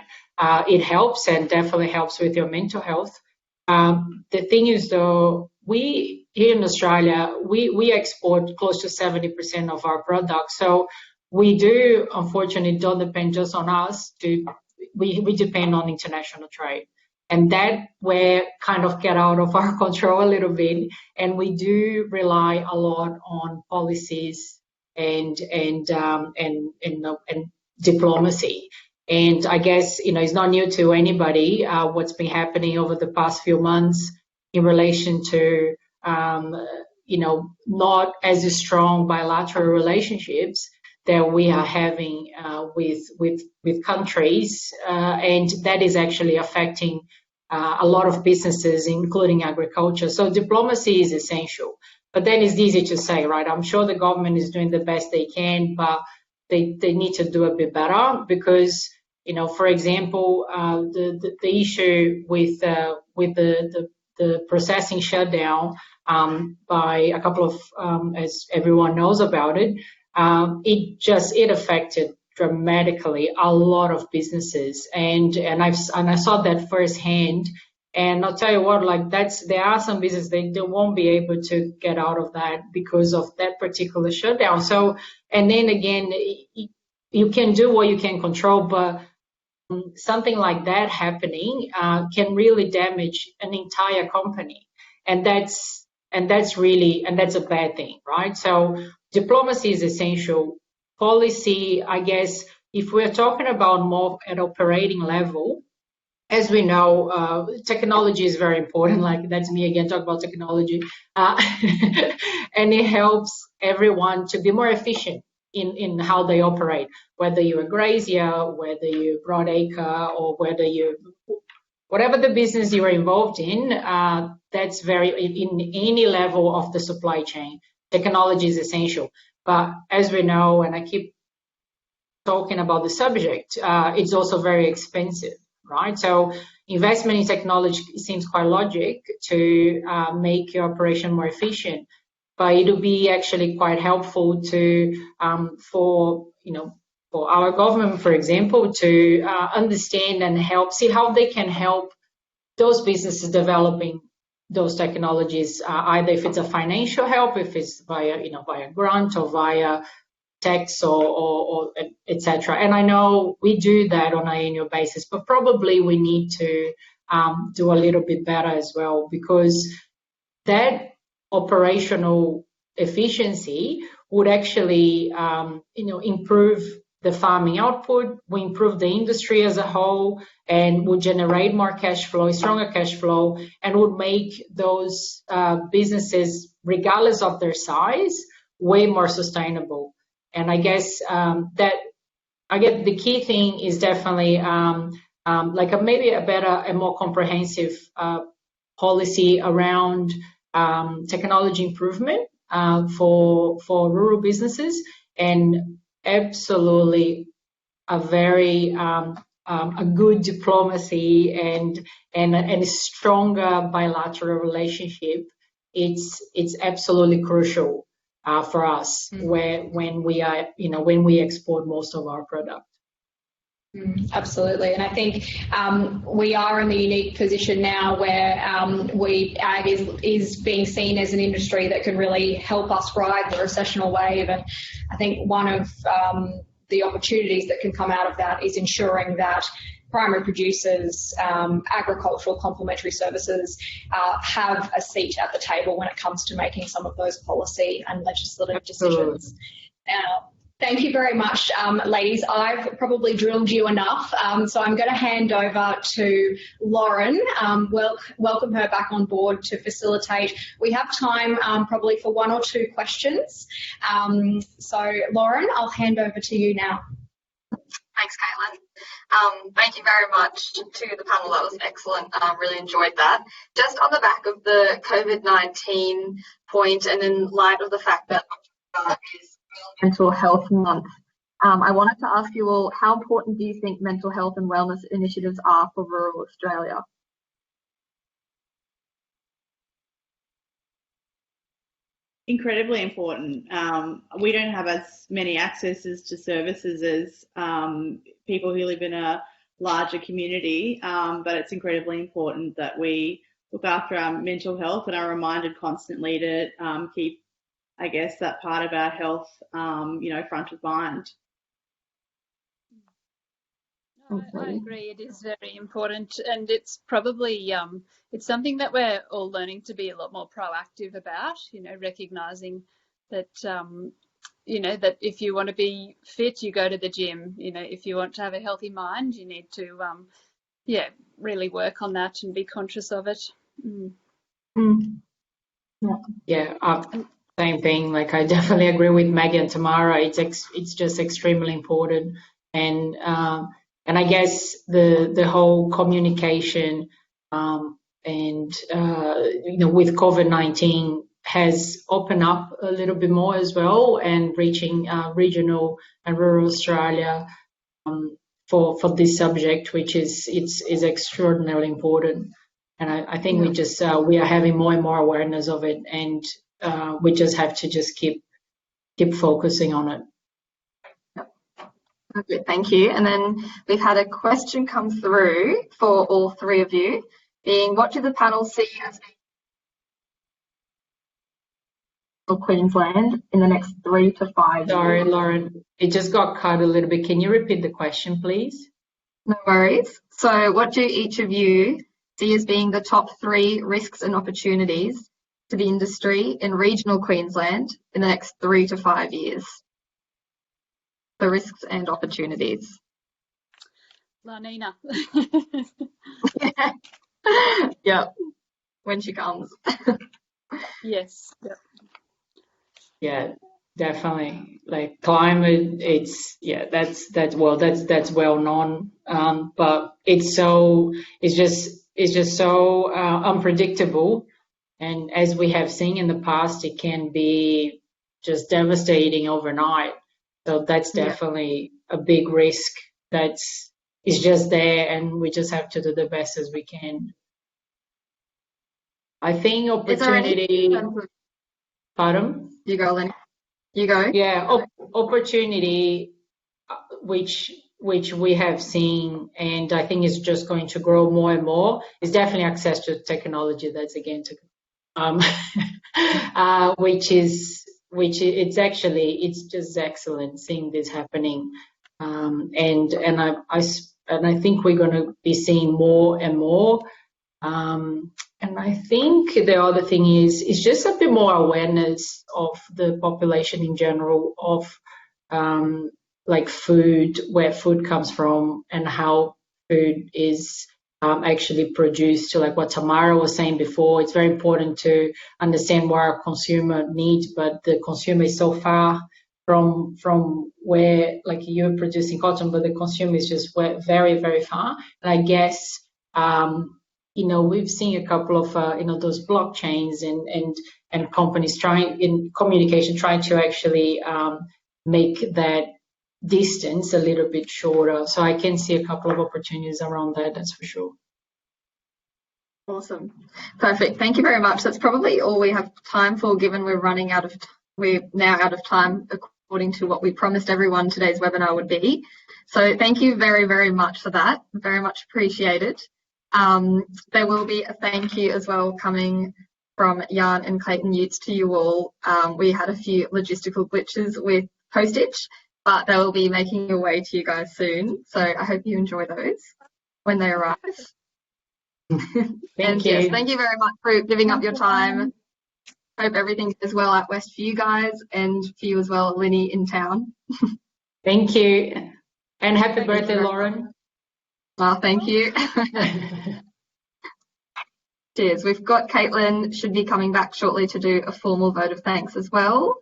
Speaker 5: It helps, and definitely helps with your mental health. The thing is, though, we here in Australia, we export close to 70% of our products. So we do, unfortunately, don't depend just on us. We depend on international trade. And that we kind of get out of our control a little bit. And we do rely a lot on policies and diplomacy. And I guess, it's not new to anybody what's been happening over the past few months in relation to, not as strong bilateral relationships that we are having with countries, and that is actually affecting a lot of businesses, including agriculture. So diplomacy is essential. But then it's easy to say, right? I'm sure the government is doing the best they can, but they need to do a bit better because, for example, the issue with the processing shutdown by a couple of, as everyone knows about it, it affected dramatically a lot of businesses, and I saw that firsthand. And I'll tell you what, there are some businesses they won't be able to get out of that because of that particular shutdown. So, and then again, you can do what you can control, but something like that happening can really damage an entire company, and that's a bad thing, right? So diplomacy is essential. Policy, I guess, if we're talking about more at operating level, as we know, technology is very important. Like, that's me again, talk about technology. And it helps everyone to be more efficient in how they operate, whether you're a grazier, whether you're broadacre, or whatever the business you are involved in, that's in any level of the supply chain. Technology is essential. But as we know, and I keep talking about the subject, it's also very expensive, right? So investment in technology seems quite logic to make your operation more efficient, but it'll be actually quite helpful to for our government, for example, to understand and see how they can help those businesses developing those technologies, either if it's a financial help, if it's via grant or via tax or etc. And I know we do that on an annual basis, but probably we need to do a little bit better as well, because that operational efficiency would actually improve the farming output, will improve the industry as a whole, and would generate more cash flow, stronger cash flow, and would make those businesses, regardless of their size, way more sustainable. And I guess the key thing is definitely maybe a better and more comprehensive policy around technology improvement for rural businesses, and absolutely a very a good diplomacy and a stronger bilateral relationship, it's absolutely crucial for us when we export most of our product.
Speaker 3: Absolutely, and I think we are in the unique position now where ag is being seen as an industry that can really help us ride the recessional wave, and I think one of the opportunities that can come out of that is ensuring that primary producers, agricultural complementary services have a seat at the table when it comes to making some of those policy and legislative decisions. Now, thank you very much, ladies. I've probably drilled you enough, so I'm going to hand over to Lauren. Welcome her back on board to facilitate. We have time probably for one or two questions. So, Lauren, I'll hand over to you now.
Speaker 2: Thanks, Caitlin. Thank you very much to the panel. That was excellent. Really enjoyed that. Just on the back of the COVID-19 point, and in light of the fact that is Mental Health Month, I wanted to ask you all, how important do you think mental health and wellness initiatives are for rural Australia?
Speaker 4: Incredibly important. We don't have as many accesses to services as people who live in a larger community, but it's incredibly important that we look after our mental health and are reminded constantly to keep, I guess, that part of our health, front of mind.
Speaker 6: No, I agree. It is very important, and it's probably it's something that we're all learning to be a lot more proactive about. Recognizing that that if you want to be fit, you go to the gym. If you want to have a healthy mind, you need to really work on that and be conscious of it.
Speaker 5: Yeah. Same thing. Like, I definitely agree with Maggie and Tamara. It's just extremely important, and I guess the whole communication and with COVID-19 has opened up a little bit more as well, and reaching regional and rural Australia for this subject, which is extraordinarily important. And I think we are having more and more awareness of it, and we just have to just keep focusing on it.
Speaker 2: Okay, thank you. And then we've had a question come through for all three of you, being, what do the panel see as Queensland in the next 3 to 5 years?
Speaker 5: Sorry, Lauren, it just got cut a little bit. Can you repeat the question, please?
Speaker 2: No worries. So what do each of you see as being the top 3 risks and opportunities to the industry in regional Queensland in the next 3 to 5 years? The risks and opportunities.
Speaker 6: La Nina.
Speaker 2: Yep. When she comes.
Speaker 6: Yes. Yep.
Speaker 5: Yeah, definitely. Like climate, that's well known. But it's just so unpredictable, and as we have seen in the past, it can be just devastating overnight. So that's definitely a big risk is just there, and we just have to do the best as we can. I think opportunity. Pardon?
Speaker 2: You go, Lenny. You go.
Speaker 5: Yeah, opportunity, which we have seen, and I think is just going to grow more and more, is definitely access to technology. That's again it's just excellent seeing this happening, and I think we're going to be seeing more and more. And I think the other thing is just a bit more awareness of the population in general of like food, where food comes from, and how food is actually produced. So like what Tamara was saying before, it's very important to understand what our consumer needs, but the consumer is so far from where, like, you're producing cotton, but the consumer is just very, very far. And I guess we've seen a couple of those blockchains and companies trying to actually make distance a little bit shorter. So I can see a couple of opportunities around that, that's for sure.
Speaker 2: Awesome. Perfect. Thank you very much. That's probably all we have time for, given we're now out of time according to what we promised everyone today's webinar would be. So thank you very, very much for that. Very much appreciated. There will be a thank you as well coming from Jan and Clayton Utes to you all. We had a few logistical glitches with postage, but they will be making their way to you guys soon. So I hope you enjoy those when they arrive.
Speaker 5: Thank you.
Speaker 2: Yes, thank you very much for giving up your time. Hope everything goes well out west for you guys and for you as well, Linny, in town.
Speaker 5: Thank you. And happy birthday, Lauren.
Speaker 2: Thank you. Cheers. We've got Caitlin should be coming back shortly to do a formal vote of thanks as well.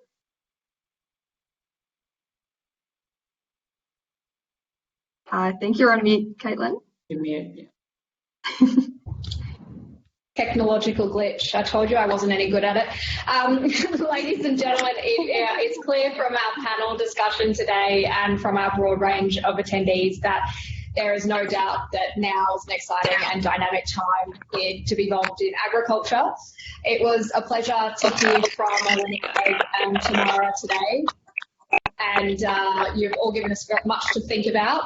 Speaker 2: I think you're on mute, Caitlin.
Speaker 5: You're mute.
Speaker 3: Technological glitch. I told you I wasn't any good at it. Ladies and gentlemen, it's clear from our panel discussion today and from our broad range of attendees that there is no doubt that now is an exciting and dynamic time to be involved in agriculture. It was a pleasure to hear from Eleni and Tamara today, and you've all given us much to think about.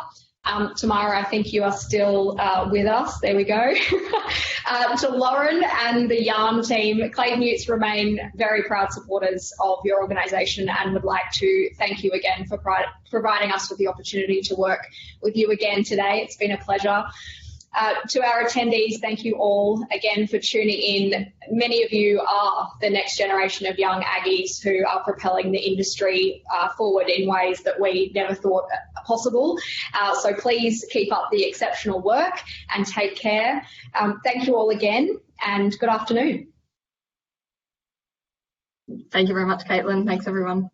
Speaker 3: Tamara, I think you are still with us. There we go. To Lauren and the YARN team, Clayton Utes remain very proud supporters of your organisation and would like to thank you again for providing us with the opportunity to work with you again today. It's been a pleasure. To our attendees, thank you all again for tuning in. Many of you are the next generation of young Aggies who are propelling the industry forward in ways that we never thought possible. So please keep up the exceptional work and take care. Thank you all again and good afternoon.
Speaker 2: Thank you very much, Caitlin. Thanks, everyone.